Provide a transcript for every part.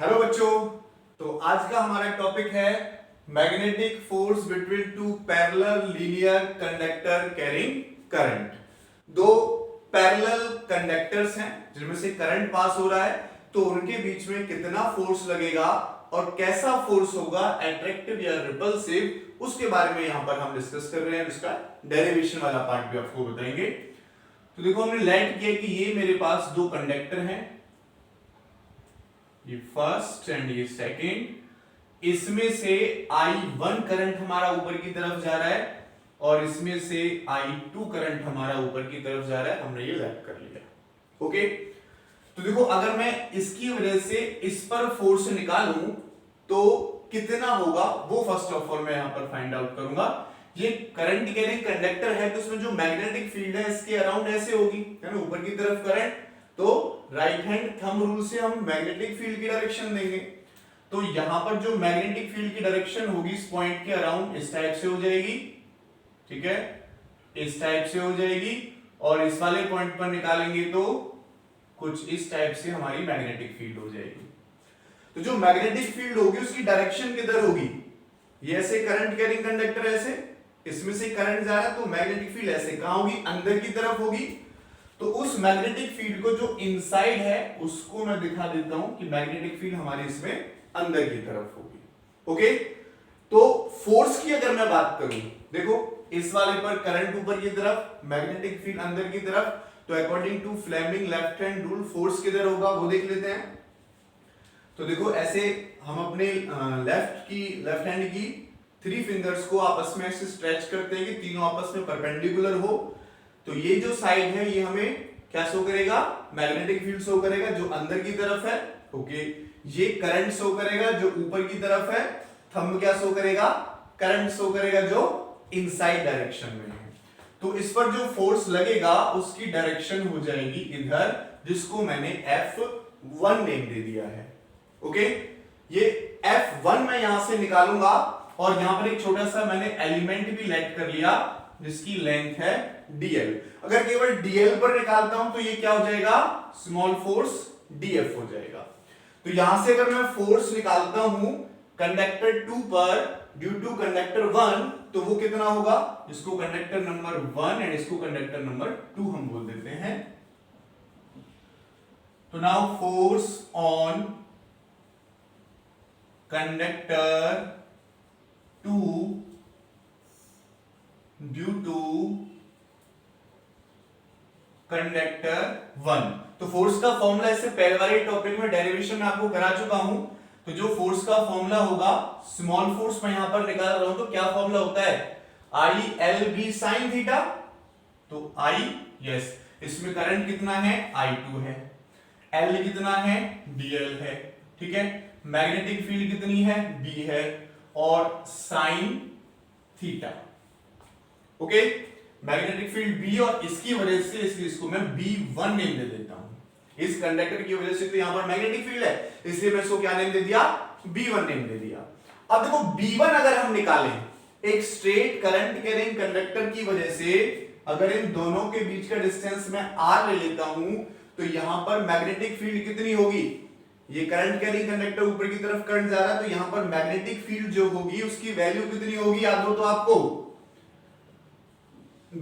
Hello बच्चों। तो आज का हमारा टॉपिक है magnetic force between two parallel linear conductor carrying current. दो पैरेलल कंडक्टर्स हैं जिनमें से करंट पास हो रहा है, तो उनके बीच में कितना फोर्स लगेगा और कैसा फोर्स होगा, अट्रैक्टिव या रिपल्सिव, उसके बारे में यहां पर हम डिस्कस कर रहे हैं। इसका डेरिवेशन वाला पार्ट भी आपको बताएंगे। तो देखो, हमने लेट किया कि ये मेरे पास दो कंडक्टर हैं, ये फर्स्ट एंड ये सेकंड। इसमें से I1 करंट हमारा ऊपर की तरफ जा रहा है और इसमें से I2 करंट हमारा ऊपर की तरफ जा रहा है। हमने ये लैप कर लिया। ओके, तो देखो, अगर मैं इसकी वजह से इस पर फोर्स निकालूं तो कितना होगा वो फर्स्ट ऑफ ऑल मैं यहां पर फाइंड आउट करूंगा। ये करंट कैरिंग कंडक्टर है तो उसमें जो मैग्नेटिक फील्ड है इसके अराउंड ऐसे होगी, है ना, ऊपर की तरफ करंट, तो राइट हैंड थंब रूल से हम मैग्नेटिक फील्ड की डायरेक्शन देंगे। तो यहां पर जो मैग्नेटिक फील्ड की डायरेक्शन होगी इस पॉइंट के अराउंड इस टाइप से हो जाएगी, ठीक है, इस टाइप से हो जाएगी। और इस वाले पॉइंट पर निकालेंगे तो कुछ इस टाइप से हमारी मैग्नेटिक फील्ड हो जाएगी। तो जो मैग्नेटिक फील्ड होगी उसकी डायरेक्शन किधर होगी, ये ऐसे करंट कैरिंग कंडक्टर ऐसे, इसमें से करंट जा रहा है तो मैग्नेटिक फील्ड ऐसे कहां होगी, अंदर की तरफ होगी। तो उस मैग्नेटिक फील्ड को जो इनसाइड है उसको मैं दिखा देता हूं कि मैग्नेटिक फील्ड हमारे इसमें अंदर की तरफ होगी। ओके, तो फोर्स की अगर मैं बात करूं, देखो इस वाले पर करंट ऊपर की तरफ, मैग्नेटिक फील्ड अंदर की तरफ, तो according to Fleming left hand rule force किधर होगा वो देख लेते हैं। तो देखो, ऐसे हम अपने लेफ्ट हैंड की थ्री फिंगर्स को आपस में ऐसे स्ट्रेच करते हैं कि तीनों आपस में परपेंडिकुलर हो। तो ये जो साइड है ये हमें क्या शो करेगा, मैग्नेटिक फील्ड शो करेगा जो अंदर की तरफ है। ओके, ये करंट शो करेगा जो ऊपर की तरफ है। थंब क्या शो करेगा, करंट शो करेगा जो इनसाइड डायरेक्शन में है। तो इस पर जो फोर्स लगेगा उसकी डायरेक्शन हो जाएगी इधर, जिसको मैंने F1 नेम दे दिया है। ओके, ये F1 मैं यहां से निकालूंगा और यहां पर एक छोटा सा मैंने एलिमेंट भी लेट कर लिया जिसकी लेंथ है dl। अगर केवल dl पर निकालता हूं तो ये क्या हो जाएगा, स्मॉल फोर्स df हो जाएगा। तो यहां से अगर मैं फोर्स निकालता हूं कंडक्टर 2 पर ड्यू टू कंडक्टर 1, तो वो कितना होगा, इसको कंडक्टर नंबर 1 एंड इसको कंडक्टर नंबर 2 हम बोल देते हैं। तो now force on conductor 2 due to conductor 1। तो फोर्स का फॉर्मूला इससे पहले वाले टॉपिक में डेरिवेशन में आपको करा चुका हूं। तो जो फोर्स का फॉर्मूला होगा, स्मॉल फोर्स मैं यहां पर निकाल रहा हूं, तो क्या फॉर्मूला होता है, ILB sin थीटा। तो I, यस, इसमें करंट कितना है, I2 है, L कितना है, DL है, ठीक है, मैग्नेटिक फील्ड कितनी है, B है, और sine theta. Okay, magnetic field B और इसकी वजह से इसको मैं B1 नेम दे देता हूं। इस कंडक्टर की वजह से तो यहां पर मैग्नेटिक फील्ड है, इसलिए मैं इसको क्या नेम दे दिया, B1 नेम दे दिया। अब देखो, B1 अगर हम निकालें एक स्ट्रेट करंट कैरिंग कंडक्टर की वजह से, अगर इन दोनों के बीच का डिस्टेंस मैं R ले लेता हूं, तो यहां पर मैग्नेटिक फील्ड कितनी होगी, ये करंट कैरिंग कंडक्टर ऊपर की तरफ करंट जा रहा है, तो यहां पर मैग्नेटिक फील्ड जो होगी उसकी वैल्यू कितनी होगी, याद हो तो आपको,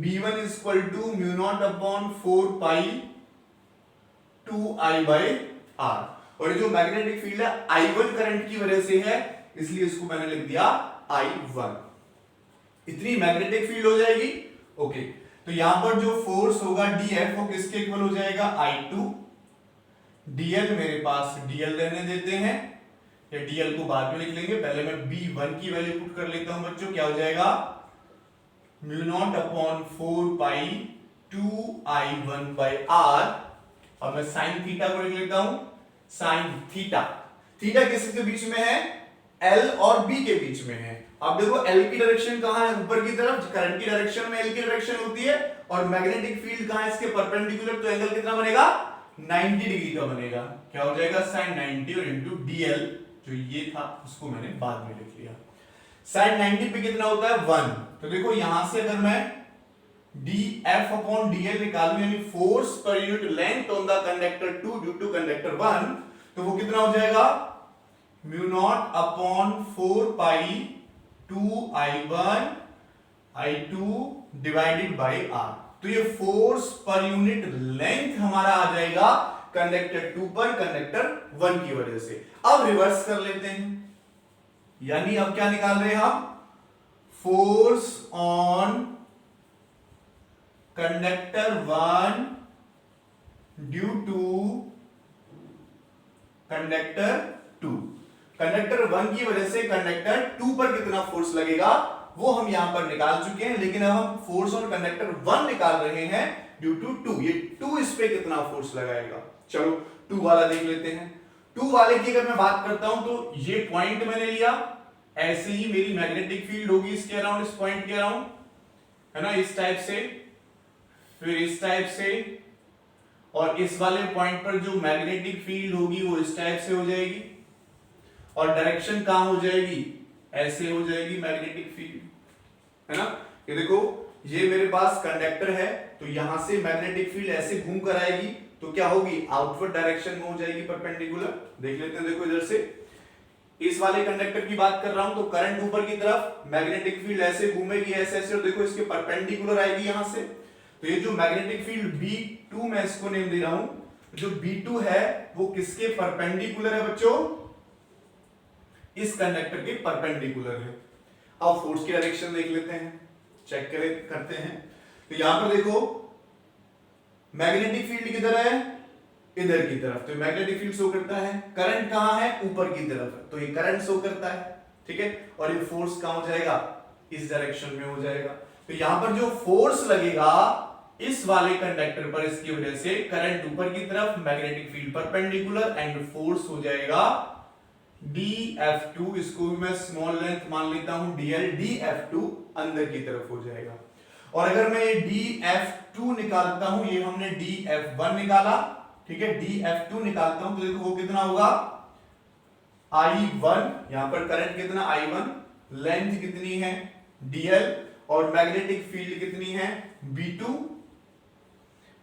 B1 is equal to mu naught upon 4 pi 2I by R। और जो मैग्नेटिक फील्ड है I1 करंट की वजह से है, इसलिए इसको मैंने लिख दिया I1। इतनी मैग्नेटिक फील्ड हो जाएगी। ओके, तो यहां पर जो फोर्स होगा DF वो किसके इक्वल हो जाएगा, I2। DL मेरे पास DL रहने देते हैं, या DL को बाद में लिख लेंगे, पहले मैं B1 की वैल्यू पुट कर लेता हूं बच्चों। क्या हो जाएगा, mu naught upon 4 pi 2I1 by R। और मैं साइन थीटा को लिख लेता हूं, साइन थीटा। थीटा किसके बीच में है, L और B के बीच में है। अब देखो, L की डायरेक्शन कहां है, ऊपर की तरफ, करंट की डायरेक्शन में L की डायरेक्शन होती है, और मैग्नेटिक फील्ड कहां है, इसके परपेंडिकुलर, तो एंगल कितना बनेगा, 90 डिग्री का बनेगा। क्या हो जाएगा, साइन 90 और इंटू DL, जो ये था उसको मैंने बाद में लिख लिया। साइन 90 पे कितना होता है, 1। तो देखो, यहां से अगर मैं dF अपॉन dl निकालूं, यानी फोर्स पर unit length on the conductor 2 due to conductor 1, तो वो कितना हो जाएगा, mu naught upon 4 pi 2I1 I2 divided by r. तो ये फोर्स पर यूनिट लेंथ हमारा आ जाएगा कंडक्टर 2 पर कंडक्टर 1 की वजह से। अब रिवर्स कर लेते हैं, यानी अब क्या निकाल रहे हैं हम, force on conductor 1 due to conductor 2। Conductor 1 की वजह से कंडक्टर 2 पर कितना फोर्स लगेगा वो हम यहां पर निकाल चुके हैं, लेकिन अब हम फोर्स ऑन कंडक्टर 1 निकाल रहे हैं ड्यू टू 2। ये 2 इस पे कितना फोर्स लगाएगा, चलो 2 वाला देख लेते हैं। 2 वाले की अगर मैं बात करता हूं तो ये पॉइंट मैंने लिया, ऐसे ही मेरी मैग्नेटिक फील्ड होगी इसके अराउंड, इस पॉइंट के अराउंड, है ना, इस टाइप से, फिर इस टाइप से, और इस वाले पॉइंट पर जो मैग्नेटिक फील्ड होगी वो इस टाइप से हो जाएगी, और डायरेक्शन कहां हो जाएगी, ऐसे हो जाएगी मैग्नेटिक फील्ड, है ना। ये देखो ये मेरे पास कंडक्टर है, तो यहां से मैग्नेटिक फील्ड ऐसे घूम कर आएगी, तो क्या होगी, आउटवर्ड डायरेक्शन में हो जाएगी परपेंडिकुलर। देख लेते हैं, देखो इधर से इस वाले कंडक्टर की बात कर रहा हूं तो करंट ऊपर की तरफ, मैग्नेटिक फील्ड ऐसे घूमेगी ऐसे ऐसे, और देखो इसके परपेंडिकुलर आएगी यहां से। तो ये जो मैग्नेटिक फील्ड B2 मैं इसको नेम दे रहा हूं, जो B2 है वो किसके परपेंडिकुलर है बच्चों, इस कंडक्टर के परपेंडिकुलर है। अब फोर्स की डायरेक्शन देख लेते हैं, चेक करते हैं। तो यहां पर देखो मैग्नेटिक फील्ड किधर है, इधर की तरफ, तो मैग्नेटिक फील्ड शो करता है, करंट कहां है, ऊपर की तरफ है, तो ये करंट शो करता है, ठीक है। और ये फोर्स कहां हो जाएगा, इस डायरेक्शन में हो जाएगा। तो यहां पर जो फोर्स लगेगा इस वाले कंडक्टर पर, इसकी वजह से करंट ऊपर की तरफ, magnetic field perpendicular, and force हो जाएगा dF2, इसको भी मैं स्मॉल लेंथ मान लेता हूं dl, dF2 अंदर की तरफ हो जाएगा। और अगर मैं ये dF2 निकालता हूं, ये हमने dF1 निकाला, ठीक है, dF2 निकालता हूं तो देखो वो कितना होगा, I1, यहां पर करंट कितना I1, लेंथ कितनी है dl, और मैग्नेटिक फील्ड कितनी है B2,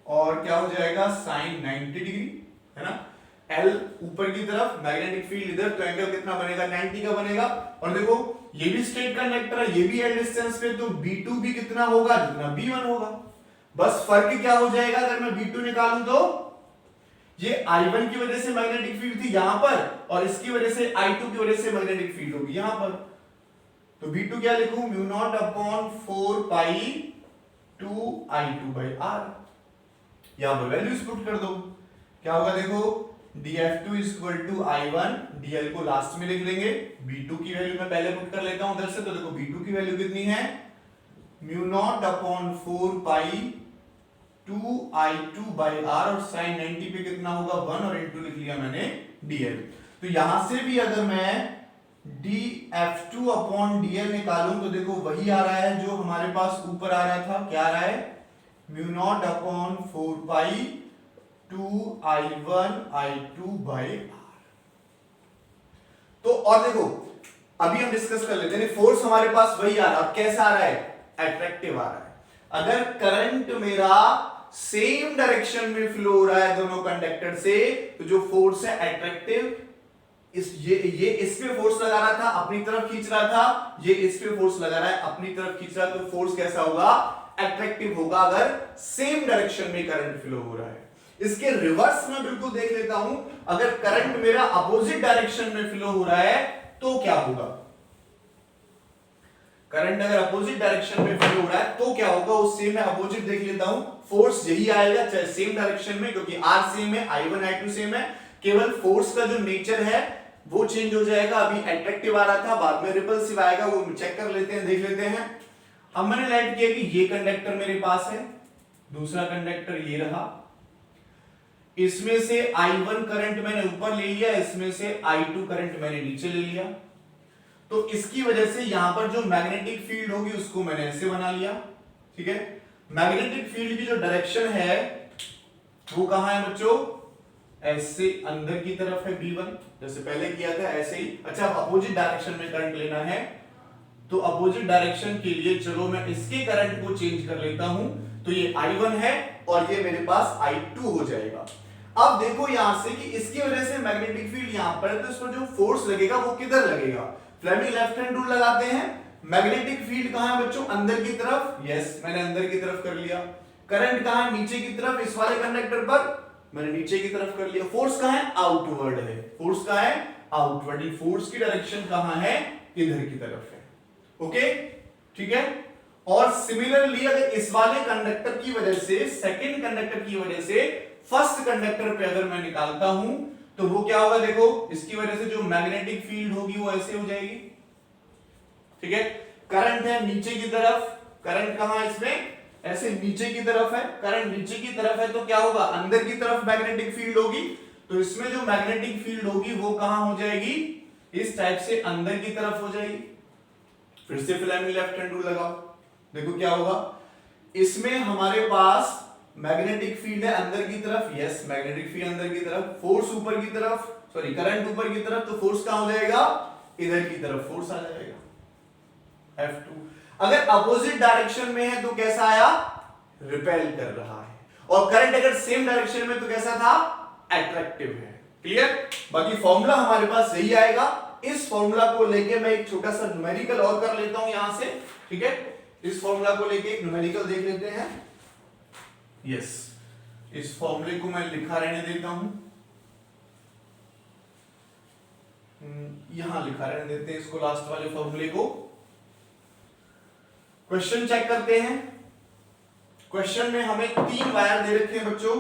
और क्या हो जाएगा sin 90 डिग्री, है ना। L ऊपर की तरफ, मैग्नेटिक फील्ड इधर, तो एंगल कितना बनेगा, 90 का बनेगा। और देखो ये भी स्ट्रेट कंडक्टर है, ये भी L डिस्टेंस पे, तो B2 भी कितना होगा, जितना B1 होगा। बस फर्क क्या हो जाएगा, अगर मैं B2 निकालूं तो ये I1 की वजह से मैग्नेटिक फील्ड थी यहां पर, और इसकी वजह से I2 की वजह से मैग्नेटिक फील्ड होगी यहां पर। तो B2 क्या लिखूं, mu naught upon 4 pi 2I2 by R। यहां पर वैल्यूज पुट कर दो, क्या होगा, देखो dF2 equal to I1, dl को लास्ट में लिख लेंगे, B2 की वैल्यू मैं पहले पुट कर लेता हूं उधर से। तो देखो B2 की वैल्यू कितनी है, mu naught upon 4 pi 2I2 by R, और sin 90 पे कितना होगा 1, और इनटू लिख लिया मैंने dl। तो यहां से भी अगर मैं dF2 अपॉन dl निकालूं तो देखो वही आ रहा है जो हमारे पास ऊपर आ रहा था, क्या आ रहा है, mu naught upon 4 pi 2I1 I2 by R। तो और देखो अभी हम डिस्कस कर लेते हैं, फोर्स हमारे पास वही आ रहा है, कैसा आ रहा है, अट्रैक्टिव आ रहा है। अगर करंट मेरा सेम डायरेक्शन में फ्लो हो रहा है दोनों कंडक्टर से, तो जो फोर्स है अट्रैक्टिव, ये इस पे फोर्स लगा रहा था, अपनी तरफ खींच रहा था, ये इस पे फोर्स लगा रहा है, अपनी तरफ खींच रहा है, तो फोर्स कैसा होगा, अट्रैक्टिव होगा, अगर सेम डायरेक्शन में करंट फ्लो हो रहा है। इसके रिवर्स में बिल्कुल देख लेता हूं, अगर करंट मेरा अपोजिट डायरेक्शन में फ्लो हो रहा है तो क्या होगा, करंट अगर अपोजिट डायरेक्शन में फ्लो हो रहा है तो क्या होगा, उससे मैं अपोजिट देख लेता हूं, फोर्स यही आएगा चाहे सेम डायरेक्शन में, क्योंकि R सेम है, I1 I2 सेम है, केवल फोर्स का जो नेचर है वो चेंज हो जाएगा। अभी अट्रैक्टिव आ रहा था, बाद में रिपल्सिव आएगा, वो चेक कर लेते हैं, देख लेते हैं। अब मैंने लाइट किया कि ये कंडक्टर मेरे पास है, दूसरा कंडक्टर ये रहा, इसमें से I1 करंट मैंने ऊपर ले लिया, इसमें से I2 करंट मैंने नीचे ले लिया। तो इसकी वजह से यहां पर जो मैग्नेटिक फील्ड होगी उसको मैंने ऐसे बना लिया, ठीक है। मैग्नेटिक फील्ड की जो डायरेक्शन है वो कहां है बच्चों, ऐसे अंदर की तरफ है B1, जैसे पहले किया था ऐसे ही। अच्छा, अपोजिट डायरेक्शन में करंट लेना है, तो अपोजिट डायरेक्शन के लिए चलो मैं इसके करंट को चेंज कर लेता हूं, तो ये I1 है और ये मेरे पास I2 हो जाएगा। अब देखो यहां से कि इसकी वजह से मैग्नेटिक फील्ड यहां पर है, तो इस पर जो फोर्स लगेगा वो किधर लगेगा? फ्लेमिंग लेफ्ट हैंड रूल लगाते हैं। मैग्नेटिक फील्ड कहां है बच्चों? अंदर की तरफ। यस, मैंने अंदर की तरफ कर लिया। करंट कहां है? नीचे की तरफ। इस वाले कंडक्टर पर मैंने नीचे की तरफ कर लिया। फोर्स कहां है? आउटवर्ड है। फोर्स कहां है? आउटवर्ड। फोर्स की डायरेक्शन कहां है? इधर की तरफ है। ओके, ठीक है। और सिमिलरली अगर इस वाले कंडक्टर की वजह से, सेकंड कंडक्टर की वजह से फर्स्ट कंडक्टर पे अगर मैं निकालता हूं तो वो क्या होगा? देखो, इसकी वजह से जो मैग्नेटिक फील्ड होगी वो ऐसे हो जाएगी। ठीक है, करंट है नीचे की तरफ। करंट कहां है इसमें? ऐसे नीचे की तरफ है। करंट नीचे की तरफ है तो क्या होगा? अंदर की तरफ मैग्नेटिक फील्ड होगी। तो इसमें जो मैग्नेटिक फील्ड होगी वो कहां हो जाएगी? इस टाइप से अंदर की तरफ हो जाएगी। फिर से फ्लेमिंग लेफ्ट हैंड रूल लगाओ। देखो क्या होगा, इसमें हमारे पास मैग्नेटिक फील्ड है अंदर की तरफ। यस, मैग्नेटिक फील्ड अंदर की तरफ। फोर्स ऊपर की तरफ, सॉरी करंट ऊपर की तरफ, तो फोर्स कहां हो जाएगा? इधर की तरफ फोर्स आ जाएगा, F2। अगर अपोजिट डायरेक्शन में है तो कैसा आया? रिपेल कर रहा है। और करंट अगर सेम डायरेक्शन में तो कैसा था? अट्रैक्टिव है। क्लियर? बाकी फॉर्मूला हमारे पास यही आएगा। इस फॉर्मूला को लेके मैं एक छोटा सा न्यूमेरिकल और कर लेता हूं यहां से। ठीक है, इस फॉर्मूला को लेके एक न्यूमेरिकल देख लेते हैं। यस, इस फॉर्मूले को मैं लिखा रहने देता हूं, यहां लिखा रहने देते हैं इसको, लास्ट वाले फॉर्मूले को। क्वेश्चन चेक करते हैं। क्वेश्चन में हमें 3 वायर दे रखे हैं बच्चों।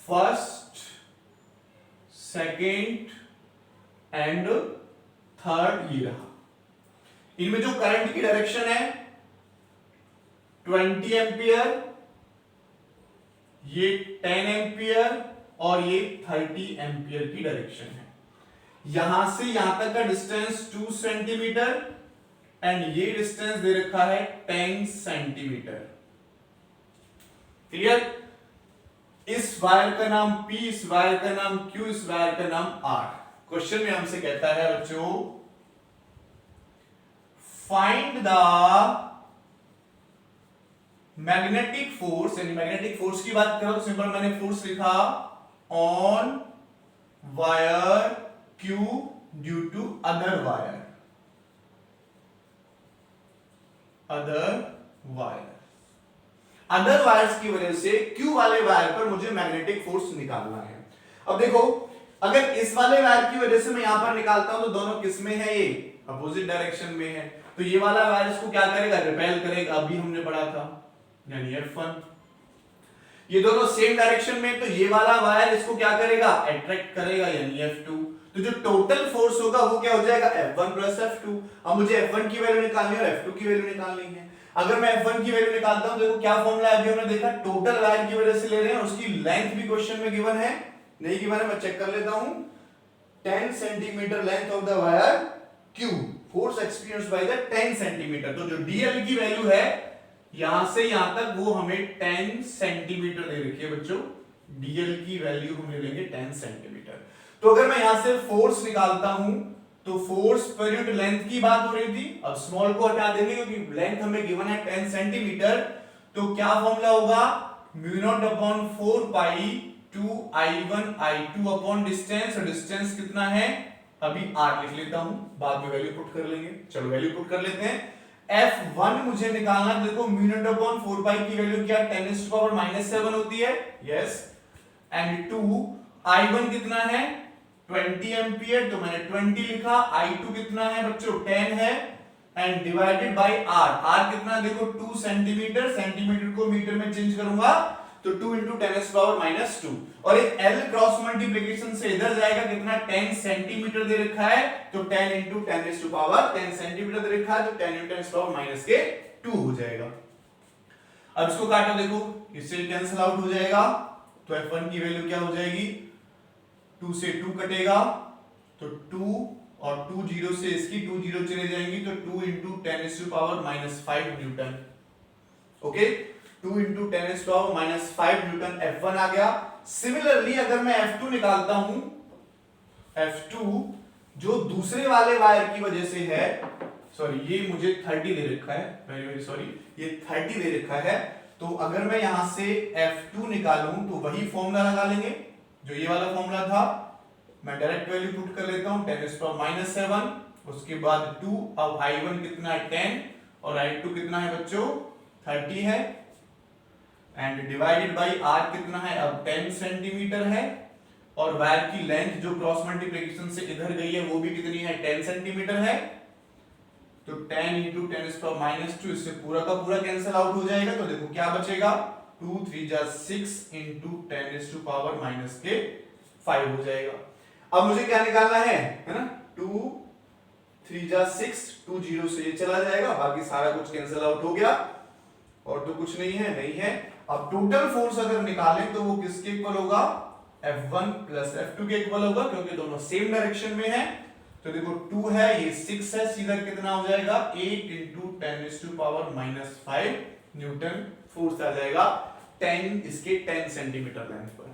फर्स्ट, सेकेंड एंड थर्ड, ये रहा। इनमें जो करंट की डायरेक्शन है 20 एम्पियर, ये 10 एम्पियर और ये 30 एम्पियर की डायरेक्शन है। यहां से यहां तक का डिस्टेंस 2 सेंटीमीटर एंड ये डिस्टेंस दे रखा है 10 सेंटीमीटर। क्लियर? इस वायर का नाम P, इस वायर का नाम Q, इस वायर का नाम R। क्वेश्चन में हमसे कहता है बच्चों, फाइंड द मैग्नेटिक फोर्स। यानी मैग्नेटिक फोर्स की बात करो तो सिंपल मैंने फोर्स लिखा on wire Q due to other wire. Other wires की वजह से Q वाले वायर पर मुझे मैग्नेटिक फोर्स निकालना है। अब देखो, अगर इस वाले वायर की वजह से मैं यहां पर निकालता हूं तो दोनों किस में है? ये अपोजिट डायरेक्शन में है। तो ये वाला वायर इसको क्या करेगा? रिपेल करेगा। अभी हमने पढ़ा था, यानी F1। ये दोनों सेम डायरेक्शन में, तो ये वाला वायर इसको क्या करेगा? अट्रैक्ट करेगा, यानी F2। तो जो टोटल फोर्स होगा वो क्या हो जाएगा? F1 plus F2। अब मुझे F1 की वैल्यू निकालनी है और F2 की वैल्यू निकालनी है। अगर मैं F1 की वैल्यू निकालता हूं, देखो क्या फॉर्मूला है, अभी हमने देखा टोटल वायर की वजह से ले रहे हैं। उसकी लेंथ भी क्वेश्चन में गिवन है, नहीं गिवन है, मैं चेक कर लेता हूं। 10 centimetre length of the wire Q, force experienced by the 10 centimetre. तो जो DL की वैल्यू है यहां से यहां तक वो हमें 10 सेंटीमीटर दे रखी है बच्चों। DL की वैल्यू हम ले लेंगे 10 सेंटीमीटर। तो अगर मैं यहां से फोर्स निकालता हूं तो फोर्स पर यूनिट लेंथ की बात हो रही थी, अब स्मॉल को हटा देंगे क्योंकि लेंथ हमें गिवन है 10 सेंटीमीटर। तो क्या फॉर्मूला होगा? म्यू नॉट अपॉन 4 पाई 2 I1 I2 अपॉन डिस्टेंस। और डिस्टेंस कितना है? अभी R लिख लेता हूं, बाद में वैल्यू पुट कर लेंगे। चलो वैल्यू पुट कर लेते हैं। F1 मुझे निकालना, देखो म्यू नॉट अपॉन 4 पाई की वैल्यू क्या? 10⁻⁻7 होती है। यस, एंड 2 I1 कितना है? 20 एम्पियर, तो मैंने 20 लिखा। I2 कितना है बच्चों? 10 है, and divided by R। R कितना? देखो 2 सेंटीमीटर। सेंटीमीटर को मीटर में चेंज करूंगा तो 2 × 10⁻⁻2। और एक L क्रॉस मल्टीप्लिकेशन से इधर जाएगा, कितना? 10 सेंटीमीटर दे रखा है, तो 10 × 10⁻10 सेंटीमीटर दे रखा है, तो 10 × 10⁻2 हो जाएगा। अब इसको काटो, देखो इससे कैंसिल आउट हो जाएगा, तो F1 की वैल्यू क्या हो जाएगी? 2 से 2 कटेगा, तो 2 और 2 0 से इसकी 2 0 चले जाएंगी, तो 2 × 10⁻5 न्यूटन। ओके, 2 × 10⁻5 न्यूटन F1 आ गया। सिमिलरली अगर मैं F2 निकालता हूं, F2 जो दूसरे वाले वायर की वजह से है, सॉरी ये मुझे 30 दे रखा है, वेरी वेरी सॉरी, ये 30 दे रखा है, तो अगर मैं यहां से F2 निकालूं तो वही फॉर्मूला लगा लेंगे जो ये वाला फॉर्मूला था। मैं डायरेक्ट वैल्यू पुट कर लेता हूं 10⁻⁷, उसके बाद 2। अब I1 कितना है 10 और I2 कितना है बच्चों 30 है, एंड डिवाइडेड बाई R कितना है अब 10 सेंटीमीटर है, और वायर की लेंथ जो क्रॉस मल्टीप्लिकेशन से इधर गई है वो भी कितनी है 10 सेंटीमीटर है। तो 10 इंटू 10⁻², इससे पूरा का पूरा कैंसिल आउट हो जाएगा। तो देखो क्या बचेगा 2 3 जा 6 इंटू 10⁻⁵ हो जाएगा। अब मुझे क्या निकालना है ना, 2 3 जा 6, 2 0 से ये चला जाएगा, बाकी सारा कुछ कैंसिल आउट हो गया और तो कुछ नहीं है। अब टोटल फोर्स अगर निकालें तो वो किसके इक्वल होगा F1 प्लस F2 के इक्वल होगा, क्योंकि दोनों सेम डायरेक्शन में है। तो देखो 2 है ये 6 है, सीधा कितना हो जाएगा 8 इंटू 10⁻⁵ न्यूटन फोर्स आ जाएगा 10 इसके 10 सेंटीमीटर लेंथ पर।